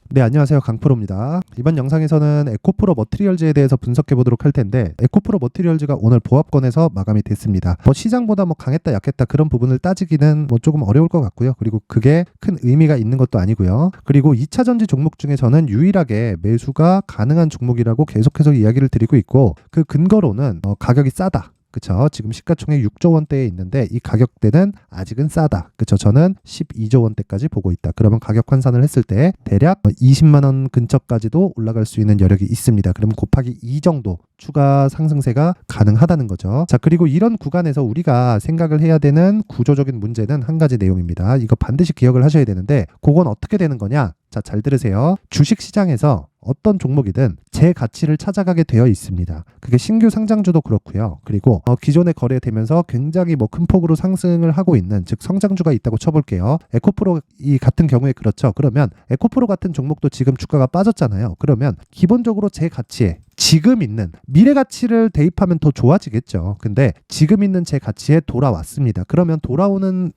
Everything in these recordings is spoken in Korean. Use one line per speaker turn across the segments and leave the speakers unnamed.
네, 안녕하세요. 강프로입니다. 이번 영상에서는 에코프로 머티리얼즈에 대해서 분석해 보도록 할 텐데, 에코프로 머티리얼즈가 오늘 보합권에서 마감이 됐습니다. 시장보다 강했다 약했다 그런 부분을 따지기는 조금 어려울 것 같고요. 그리고 그게 큰 의미가 있는 것도 아니고요. 그리고 2차 전지 종목 중에 저는 유일하게 매수가 가능한 종목이라고 계속해서 이야기를 드리고 있고, 그 근거로는 가격이 싸다. 그쵸? 지금 시가총액 6조 원대에 있는데 이 가격대는 아직은 싸다. 그쵸? 저는 12조 원대까지 보고 있다. 그러면 가격 환산을 했을 때 대략 20만 원 근처까지도 올라갈 수 있는 여력이 있습니다. 그러면 곱하기 2 정도 추가 상승세가 가능하다는 거죠. 자, 그리고 이런 구간에서 우리가 생각을 해야 되는 구조적인 문제는 한 가지 내용입니다. 이거 반드시 기억을 하셔야 되는데, 그건 어떻게 되는 거냐? 자, 잘 들으세요. 주식 시장에서 어떤 종목이든 제 가치를 찾아가게 되어 있습니다. 그게 신규 상장주도 그렇고요. 그리고 기존에 거래되면서 굉장히 큰 폭으로 상승을 하고 있는, 즉 성장주가 있다고 쳐볼게요. 에코프로 이 같은 경우에 그렇죠. 그러면 에코프로 같은 종목도 지금 주가가 빠졌잖아요. 그러면 기본적으로 제 가치에 지금 있는 미래 가치를 대입하면 더 좋아지겠죠. 근데 지금 있는 제 가치에 돌아왔습니다. 그러면 돌아오는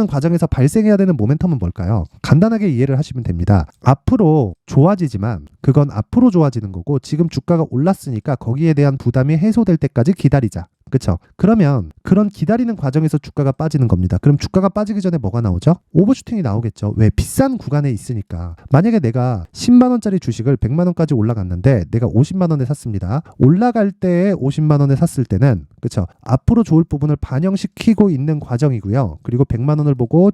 과정에서 발생해야 되는 모멘텀은 뭘까요? 간단하게 이해를 하시면 됩니다. 앞으로 좋아지지만 그건 앞으로 좋아지는 거고, 지금 주가가 올랐으니까 거기에 대한 부담이 해소될 때까지 기다리자. 그쵸? 그러면 그런 기다리는 과정에서 주가가 빠지는 겁니다. 그럼 주가가 빠지기 전에 뭐가 나오죠? 오버슈팅이 나오겠죠. 왜? 비싼 구간에 있으니까. 만약에 내가 10만 원짜리 주식을 100만 원까지 올라갔는데 내가 50만 원에 샀습니다. 올라갈 때에 50만 원에 샀을 때는, 그쵸? 앞으로 좋을 부분을 반영시키고 있는 과정이고요. 그리고 100만 원을 보고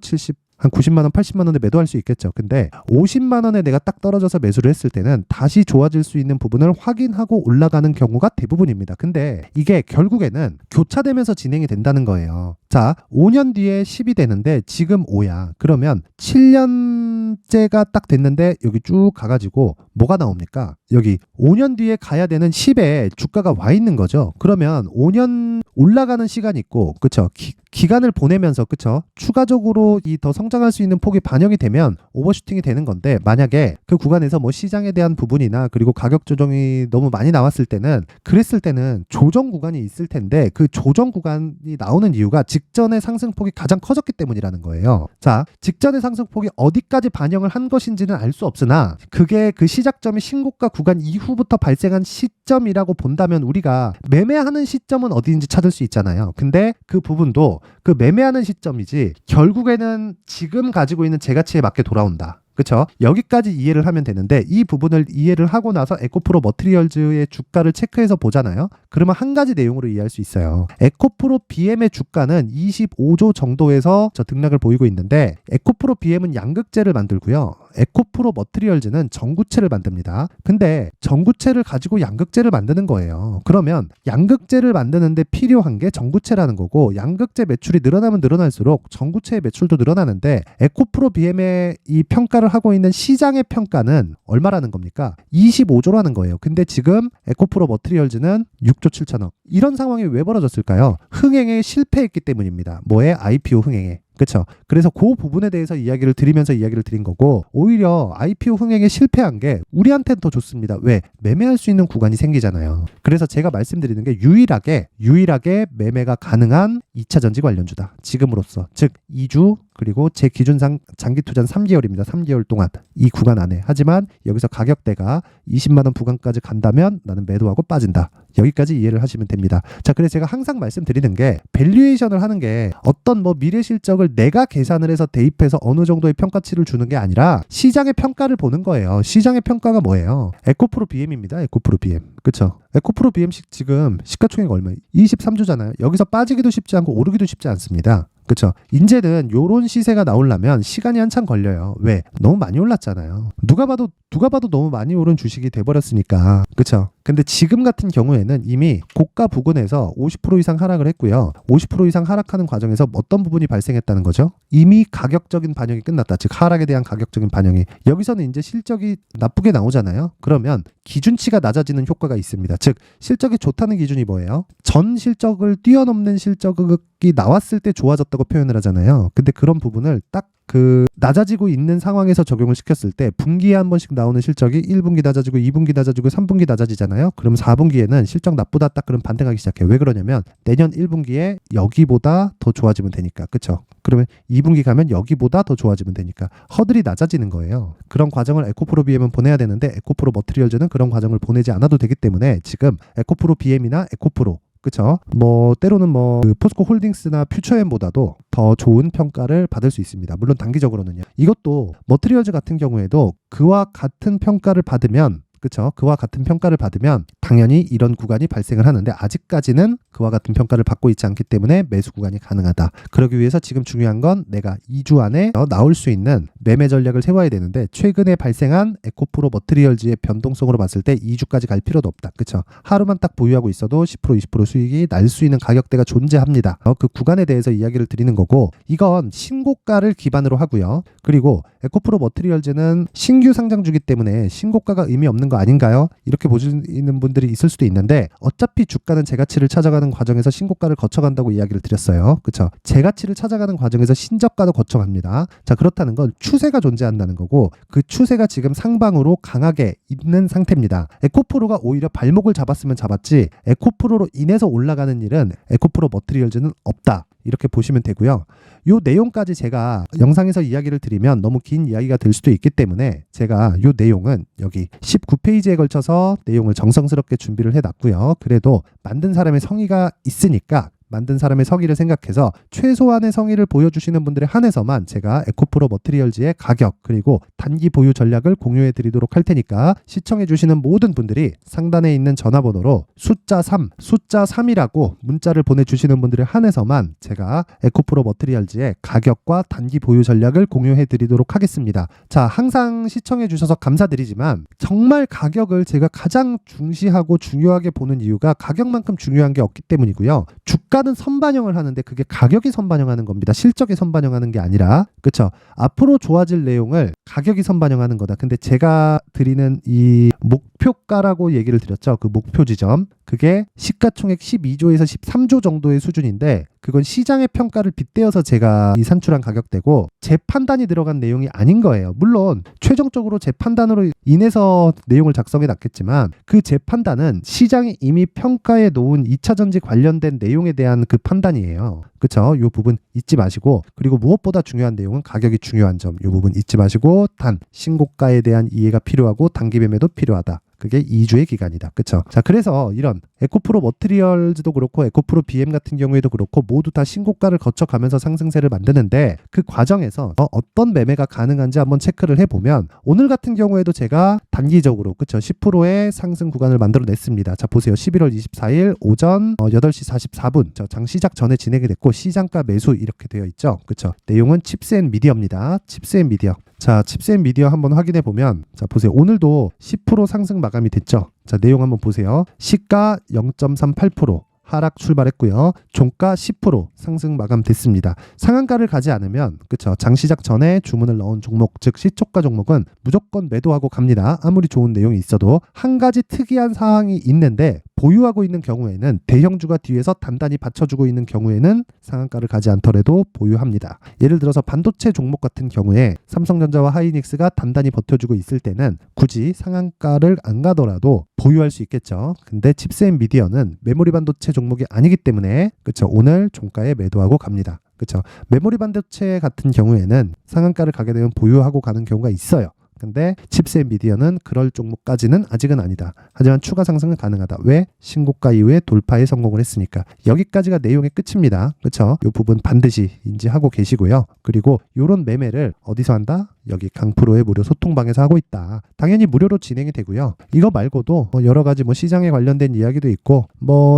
한 90만 원, 80만 원에 매도할 수 있겠죠. 근데 50만 원에 내가 딱 떨어져서 매수를 했을 때는 다시 좋아질 수 있는 부분을 확인하고 올라가는 경우가 대부분입니다. 근데 이게 결국에는 교차되면서 진행이 된다는 거예요. 자, 5년 뒤에 10이 되는데 지금 5야. 그러면 7년째가 딱 됐는데 여기 쭉 가가지고 뭐가 나옵니까? 여기 5년 뒤에 가야 되는 10에 주가가 와 있는 거죠. 그러면 5년 올라가는 시간이 있고, 그쵸? 기간을 보내면서, 그쵸? 추가적으로 이 더 성장할 수 있는 폭이 반영이 되면 오버슈팅이 되는 건데, 만약에 그 구간에서 시장에 대한 부분이나 그리고 가격 조정이 너무 많이 나왔을 때는, 그랬을 때는 조정 구간이 있을 텐데, 그 조정 구간이 나오는 이유가 직전의 상승폭이 가장 커졌기 때문이라는 거예요. 자, 직전의 상승폭이 어디까지 반영을 한 것인지는 알 수 없으나 그게 그 시작점이 신고가 구간 이후부터 발생한 시점이라고 본다면 우리가 매매하는 시점은 어디인지 찾을 수 있잖아요. 근데 그 부분도 그 매매하는 시점이지 결국에는 지금 가지고 있는 제 가치에 맞게 돌아온다. 그쵸? 여기까지 이해를 하면 되는데, 이 부분을 이해를 하고 나서 에코프로 머티리얼즈의 주가를 체크해서 보잖아요. 그러면 한 가지 내용으로 이해할 수 있어요. 에코프로 BM의 주가는 25조 정도에서 등락을 보이고 있는데, 에코프로 BM은 양극재를 만들고요. 에코프로 머티리얼즈는 전구체를 만듭니다. 근데 전구체를 가지고 양극재를 만드는 거예요. 그러면 양극재를 만드는데 필요한 게 전구체라는 거고, 양극재 매출이 늘어나면 늘어날수록 전구체의 매출도 늘어나는데, 에코프로 BM의 이 평가를 하고 있는 시장의 평가는 얼마라는 겁니까? 25조라는 거예요. 근데 지금 에코프로 머티리얼즈는 6조 7천억. 이런 상황이 왜 벌어졌을까요? 흥행에 실패했기 때문입니다. 뭐에? IPO 흥행에. 그렇죠. 그래서 그 부분에 대해서 이야기를 드리면서 이야기를 드린 거고, 오히려 IPO 흥행에 실패한 게 우리한테는 더 좋습니다. 왜? 매매할 수 있는 구간이 생기잖아요. 그래서 제가 말씀드리는 게 유일하게 매매가 가능한 2차 전지 관련주다. 지금으로서. 즉 2주, 그리고 제 기준상 장기 투자는 3개월입니다. 3개월 동안 이 구간 안에. 하지만 여기서 가격대가 20만 원 구간까지 간다면 나는 매도하고 빠진다. 여기까지 이해를 하시면 됩니다. 자, 그래서 제가 항상 말씀드리는 게, 밸류에이션을 하는 게 어떤 미래 실적을 내가 계산을 해서 대입해서 어느 정도의 평가치를 주는 게 아니라 시장의 평가를 보는 거예요. 시장의 평가가 뭐예요? 에코프로 BM입니다. 에코프로 BM. 그쵸? 에코프로 BM 지금 시가총액 얼마예요? 23조잖아요. 여기서 빠지기도 쉽지 않고 오르기도 쉽지 않습니다. 그쵸? 이제는 요런 시세가 나오려면 시간이 한참 걸려요. 왜? 너무 많이 올랐잖아요. 누가 봐도 너무 많이 오른 주식이 돼버렸으니까. 그쵸? 근데 지금 같은 경우에는 이미 고가 부근에서 50% 이상 하락을 했고요. 50% 이상 하락하는 과정에서 어떤 부분이 발생했다는 거죠? 이미 가격적인 반영이 끝났다. 즉 하락에 대한 가격적인 반영이. 여기서는 이제 실적이 나쁘게 나오잖아요. 그러면 기준치가 낮아지는 효과가 있습니다. 즉 실적이 좋다는 기준이 뭐예요? 전 실적을 뛰어넘는 실적이 나왔을 때 좋아졌다고 표현을 하잖아요. 근데 그런 부분을 딱 그 낮아지고 있는 상황에서 적용을 시켰을 때 분기에 한 번씩 나오는 실적이 1분기 낮아지고 2분기 낮아지고 3분기 낮아지잖아요. 그럼 4분기에는 실적 나쁘다 딱 그럼 반등하기 시작해요. 왜 그러냐면 내년 1분기에 여기보다 더 좋아지면 되니까. 그쵸? 그러면 2분기 가면 여기보다 더 좋아지면 되니까 허들이 낮아지는 거예요. 그런 과정을 에코프로 BM은 보내야 되는데 에코프로 머티리얼즈는 그런 과정을 보내지 않아도 되기 때문에 지금 에코프로 BM이나 에코프로 그쵸? 뭐 때로는 그 포스코 홀딩스나 퓨처엠보다도 더 좋은 평가를 받을 수 있습니다. 물론 단기적으로는요. 이것도 머티리얼즈 같은 경우에도 그와 같은 평가를 받으면 그쵸? 그와 같은 평가를 받으면 당연히 이런 구간이 발생을 하는데 아직까지는 그와 같은 평가를 받고 있지 않기 때문에 매수 구간이 가능하다. 그러기 위해서 지금 중요한 건 내가 2주 안에 나올 수 있는 매매 전략을 세워야 되는데 최근에 발생한 에코프로 머티리얼즈의 변동성으로 봤을 때 2주까지 갈 필요도 없다. 그쵸? 하루만 딱 보유하고 있어도 10% 20% 수익이 날 수 있는 가격대가 존재합니다. 그 구간에 대해서 이야기를 드리는 거고 이건 신고가를 기반으로 하고요. 그리고 에코프로 머티리얼즈는 신규 상장주기 때문에 신고가가 의미 없는 거 아닌가요? 이렇게 보시는 분들이 있을 수도 있는데 어차피 주가는 제가치를 찾아가는 과정에서 신고가를 거쳐간다고 이야기를 드렸어요. 그렇죠? 제가치를 찾아가는 과정에서 신저가도 거쳐갑니다. 자, 그렇다는 건 추세가 존재한다는 거고 그 추세가 지금 상방으로 강하게 있는 상태입니다. 에코프로가 오히려 발목을 잡았으면 잡았지 에코프로로 인해서 올라가는 일은 에코프로 머티리얼즈는 없다. 이렇게 보시면 되고요. 요 내용까지 제가 영상에서 이야기를 드리면 너무 긴 이야기가 될 수도 있기 때문에 제가 요 내용은 여기 19페이지에 걸쳐서 내용을 정성스럽게 준비를 해놨고요. 그래도 만든 사람의 성의가 있으니까 만든 사람의 성의를 생각해서 최소한의 성의를 보여주시는 분들에 한해서만 제가 에코프로 머티리얼즈의 가격 그리고 단기 보유 전략을 공유해 드리도록 할 테니까 시청해 주시는 모든 분들이 상단에 있는 전화번호로 숫자 3이라고 문자를 보내주시는 분들에 한해서만 제가 에코프로 머티리얼즈의 가격과 단기 보유 전략을 공유해 드리도록 하겠습니다. 자, 항상 시청해 주셔서 감사드리지만 정말 가격을 제가 가장 중시하고 중요하게 보는 이유가 가격만큼 중요한 게 없기 때문이고요. 주가는 선반영을 하는데 그게 가격이 선반영하는 겁니다. 실적이 선반영하는 게 아니라. 그렇죠? 앞으로 좋아질 내용을 가격이 선반영하는 거다. 근데 제가 드리는 이 목표가라고 얘기를 드렸죠. 그 목표 지점. 그게 시가총액 12조에서 13조 정도의 수준인데 그건 시장의 평가를 빗대어서 제가 이 산출한 가격대고 제 판단이 들어간 내용이 아닌 거예요. 물론 최종적으로 제 판단으로 인해서 내용을 작성해 놨겠지만 그 제 판단은 시장이 이미 평가해 놓은 2차전지 관련된 내용에 대한 그 판단이에요. 그쵸? 이 부분 잊지 마시고 그리고 무엇보다 중요한 내용은 가격이 중요한 점. 이 부분 잊지 마시고 단 신고가에 대한 이해가 필요하고 단기 매매도 필요하다. 그게 2주의 기간이다. 그쵸? 자, 그래서 이런 에코프로 머티리얼즈도 그렇고 에코프로 BM 같은 경우에도 그렇고 모두 다 신고가를 거쳐가면서 상승세를 만드는데 그 과정에서 어떤 매매가 가능한지 한번 체크를 해보면 오늘 같은 경우에도 제가 단기적으로 그쵸? 10%의 상승 구간을 만들어냈습니다. 자, 보세요. 11월 24일 오전 8시 44분 장 시작 전에 진행이 됐고 시장가 매수 이렇게 되어 있죠. 그쵸? 내용은 칩스앤미디어입니다. 칩스앤미디어. 자, 칩스앤미디어 한번 확인해 보면 자, 보세요. 오늘도 10% 상승 마감이 됐죠. 자, 내용 한번 보세요. 시가 0.38% 하락 출발했고요. 종가 10% 상승 마감됐습니다. 상한가를 가지 않으면 그쵸 장시작 전에 주문을 넣은 종목 즉 시초가 종목은 무조건 매도하고 갑니다. 아무리 좋은 내용이 있어도 한 가지 특이한 사항이 있는데 보유하고 있는 경우에는 대형주가 뒤에서 단단히 받쳐주고 있는 경우에는 상한가를 가지 않더라도 보유합니다. 예를 들어서 반도체 종목 같은 경우에 삼성전자와 하이닉스가 단단히 버텨주고 있을 때는 굳이 상한가를 안 가더라도 보유할 수 있겠죠. 근데 칩스앤미디어는 메모리 반도체 종목이 아니기 때문에 그쵸 오늘 종가에 매도하고 갑니다. 그쵸 메모리 반도체 같은 경우에는 상한가를 가게 되면 보유하고 가는 경우가 있어요. 근데 칩스앤미디어는 그럴 종목까지는 아직은 아니다. 하지만 추가 상승은 가능하다. 왜? 신고가 이후에 돌파에 성공을 했으니까. 여기까지가 내용의 끝입니다. 그렇죠? 이 부분 반드시 인지하고 계시고요. 그리고 이런 매매를 어디서 한다? 여기 강프로의 무료 소통방에서 하고 있다. 당연히 무료로 진행이 되고요. 이거 말고도 여러 가지 시장에 관련된 이야기도 있고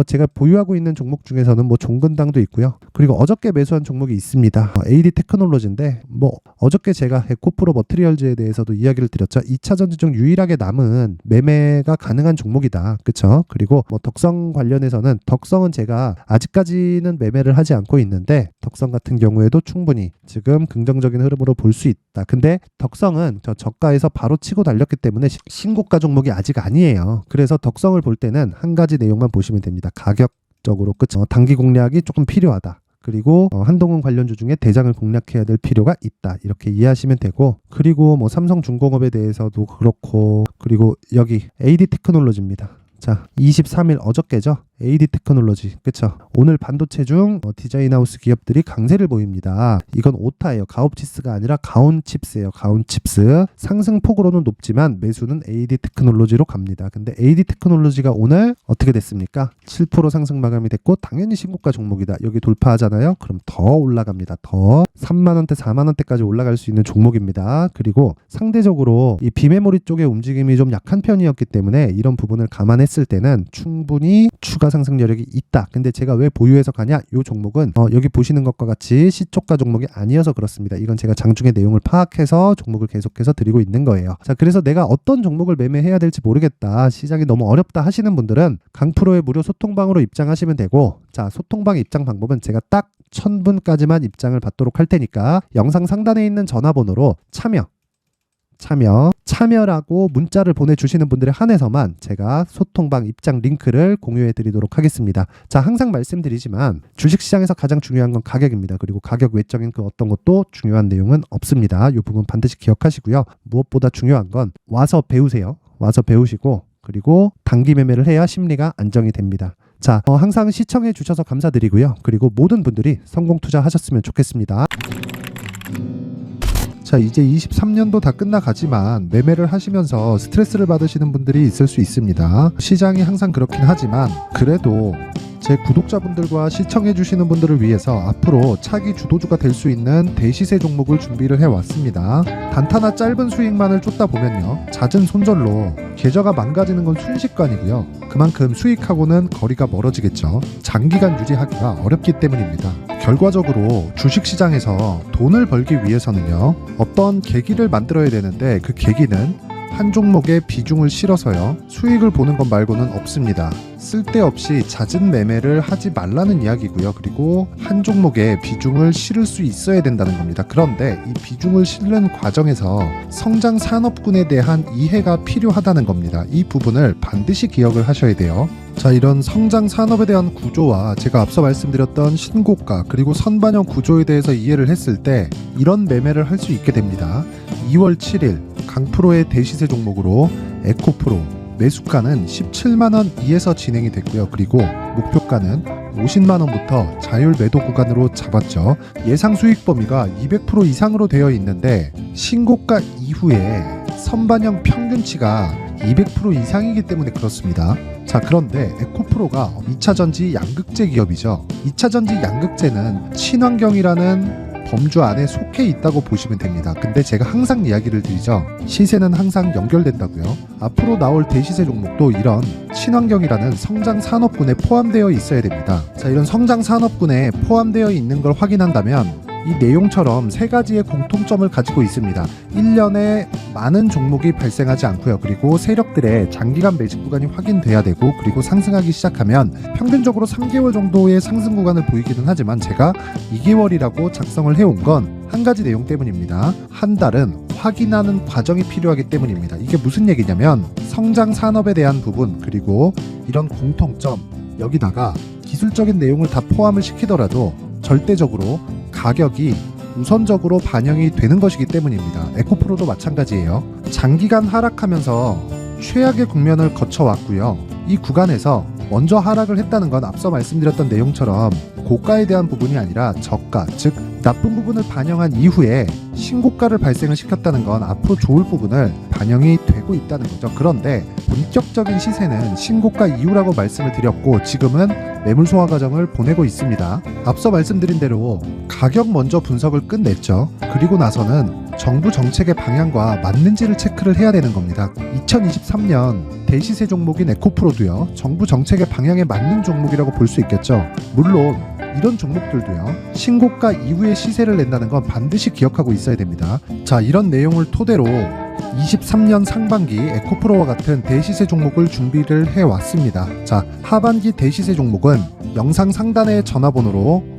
제가 보유하고 있는 종목 중에서는 종근당도 있고요. 그리고 어저께 매수한 종목이 있습니다. AD 테크놀로지인데 어저께 제가 에코프로 머티리얼즈에 대해서도 이야기를 드렸죠. 2차 전지 중 유일하게 남은 매매가 가능한 종목이다. 그렇죠? 그리고 덕성 관련해서는 덕성은 제가 아직까지는 매매를 하지 않고 있는데 덕성 같은 경우에도 충분히 지금 긍정적인 흐름으로 볼 수 있다. 근데 덕성은 저가에서 바로 치고 달렸기 때문에 신고가 종목이 아직 아니에요. 그래서 덕성을 볼 때는 한 가지 내용만 보시면 됩니다. 가격적으로 그쵸? 단기 공략이 조금 필요하다. 그리고 한동훈 관련주 중에 대장을 공략해야 될 필요가 있다. 이렇게 이해하시면 되고, 그리고 뭐 삼성중공업에 대해서도 그렇고, 그리고 여기 AD 테크놀로지입니다. 자, 23일 어저께죠. AD 테크놀로지, 그쵸? 오늘 반도체 중 디자인하우스 기업들이 강세를 보입니다. 이건 오타예요. 가옵치스가 아니라 가온칩스예요. 가온칩스. 상승폭으로는 높지만 매수는 AD 테크놀로지로 갑니다. 근데 AD 테크놀로지가 오늘 어떻게 됐습니까? 7% 상승 마감이 됐고 당연히 신고가 종목이다. 여기 돌파하잖아요. 그럼 더 올라갑니다. 더 3만원대 4만원대까지 올라갈 수 있는 종목입니다. 그리고 상대적으로 이 비메모리 쪽의 움직임이 좀 약한 편이었기 때문에 이런 부분을 감안했을 때는 충분히 추가 상승 여력이 있다. 근데 제가 왜 보유해서 가냐? 이 종목은 여기 보시는 것과 같이 시초가 종목이 아니어서 그렇습니다. 이건 제가 장중의 내용을 파악해서 종목을 계속해서 드리고 있는 거예요. 자, 그래서 내가 어떤 종목을 매매해야 될지 모르겠다, 시장이 너무 어렵다 하시는 분들은 강프로의 무료 소통방으로 입장하시면 되고, 자, 소통방 입장 방법은 제가 딱 1000분까지만 입장을 받도록 할 테니까 영상 상단에 있는 전화번호로 참여라고 문자를 보내주시는 분들에 한해서만 제가 소통방 입장 링크를 공유해 드리도록 하겠습니다. 자, 항상 말씀드리지만 주식시장에서 가장 중요한 건 가격입니다. 그리고 가격 외적인 그 어떤 것도 중요한 내용은 없습니다. 이 부분 반드시 기억하시고요. 무엇보다 중요한 건 와서 배우세요. 와서 배우시고, 그리고 단기 매매를 해야 심리가 안정이 됩니다. 자, 항상 시청해 주셔서 감사드리고요. 그리고 모든 분들이 성공 투자하셨으면 좋겠습니다. 자, 이제 23년도 다 끝나가지만 매매를 하시면서 스트레스를 받으시는 분들이 있을 수 있습니다. 시장이 항상 그렇긴 하지만 그래도 제 구독자분들과 시청해주시는 분들을 위해서 앞으로 차기 주도주가 될 수 있는 대시세 종목을 준비를 해왔습니다. 단타나 짧은 수익만을 쫓다 보면요, 잦은 손절로 계좌가 망가지는 건 순식간이고요. 그만큼 수익하고는 거리가 멀어지겠죠. 장기간 유지하기가 어렵기 때문입니다. 결과적으로 주식시장에서 돈을 벌기 위해서는요, 어떤 계기를 만들어야 되는데 그 계기는 한 종목에 비중을 실어서요, 수익을 보는 것 말고는 없습니다. 쓸데없이 잦은 매매를 하지 말라는 이야기고요. 그리고 한 종목에 비중을 실을 수 있어야 된다는 겁니다. 그런데 이 비중을 실는 과정에서 성장 산업군에 대한 이해가 필요하다는 겁니다. 이 부분을 반드시 기억을 하셔야 돼요. 자, 이런 성장 산업에 대한 구조와 제가 앞서 말씀드렸던 신고가 그리고 선반영 구조에 대해서 이해를 했을 때 이런 매매를 할 수 있게 됩니다. 2월 7일 강프로의 대시세 종목으로 에코프로 매수가는 17만원 이에서 진행이 됐고요. 그리고 목표가는 50만원부터 자율 매도 구간으로 잡았죠. 예상 수익 범위가 200% 이상으로 되어 있는데 신고가 이후에 선반영 평균치가 200% 이상이기 때문에 그렇습니다. 자, 그런데 에코프로가 2차전지 양극재 기업이죠. 2차전지 양극재는 친환경이라는 범주 안에 속해 있다고 보시면 됩니다. 근데 제가 항상 이야기를 드리죠. 시세는 항상 연결된다고요. 앞으로 나올 대시세 종목도 이런 친환경이라는 성장 산업군에 포함되어 있어야 됩니다. 자, 이런 성장 산업군에 포함되어 있는 걸 확인한다면 이 내용처럼 세 가지의 공통점을 가지고 있습니다. 1년에 많은 종목이 발생하지 않고요. 그리고 세력들의 장기간 매집 구간이 확인돼야 되고, 그리고 상승하기 시작하면 평균적으로 3개월 정도의 상승 구간을 보이기는 하지만 제가 2개월이라고 작성을 해온 건 한 가지 내용 때문입니다. 한 달은 확인하는 과정이 필요하기 때문입니다. 이게 무슨 얘기냐면 성장 산업에 대한 부분, 그리고 이런 공통점, 여기다가 기술적인 내용을 다 포함을 시키더라도 절대적으로 가격이 우선적으로 반영이 되는 것이기 때문입니다. 에코프로도 마찬가지예요. 장기간 하락하면서 최악의 국면을 거쳐왔고요. 이 구간에서 먼저 하락을 했다는 건 앞서 말씀드렸던 내용처럼 고가에 대한 부분이 아니라 저가, 즉 나쁜 부분을 반영한 이후에 신고가를 발생을 시켰다는 건 앞으로 좋을 부분을 반영이 되고 있다는 거죠. 그런데 본격적인 시세는 신고가 이후라고 말씀을 드렸고 지금은 매물 소화 과정을 보내고 있습니다. 앞서 말씀드린 대로 가격 먼저 분석을 끝냈죠. 그리고 나서는 정부 정책의 방향과 맞는지를 체크를 해야 되는 겁니다. 2023년 대시세 종목인 에코프로도요, 정부 정책의 방향에 맞는 종목이라고 볼 수 있겠죠. 물론 이런 종목들도요, 신고가 이후에 시세를 낸다는 건 반드시 기억하고 있어야 됩니다. 자, 이런 내용을 토대로 23년 상반기 에코프로와 같은 대시세 종목을 준비를 해왔습니다. 자, 하반기 대시세 종목은 영상 상단의 전화번호로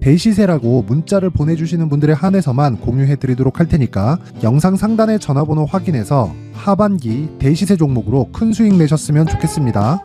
대시세라고 문자를 보내주시는 분들에 한해서만 공유해드리도록 할 테니까 영상 상단의 전화번호 확인해서 하반기 대시세 종목으로 큰 수익 내셨으면 좋겠습니다.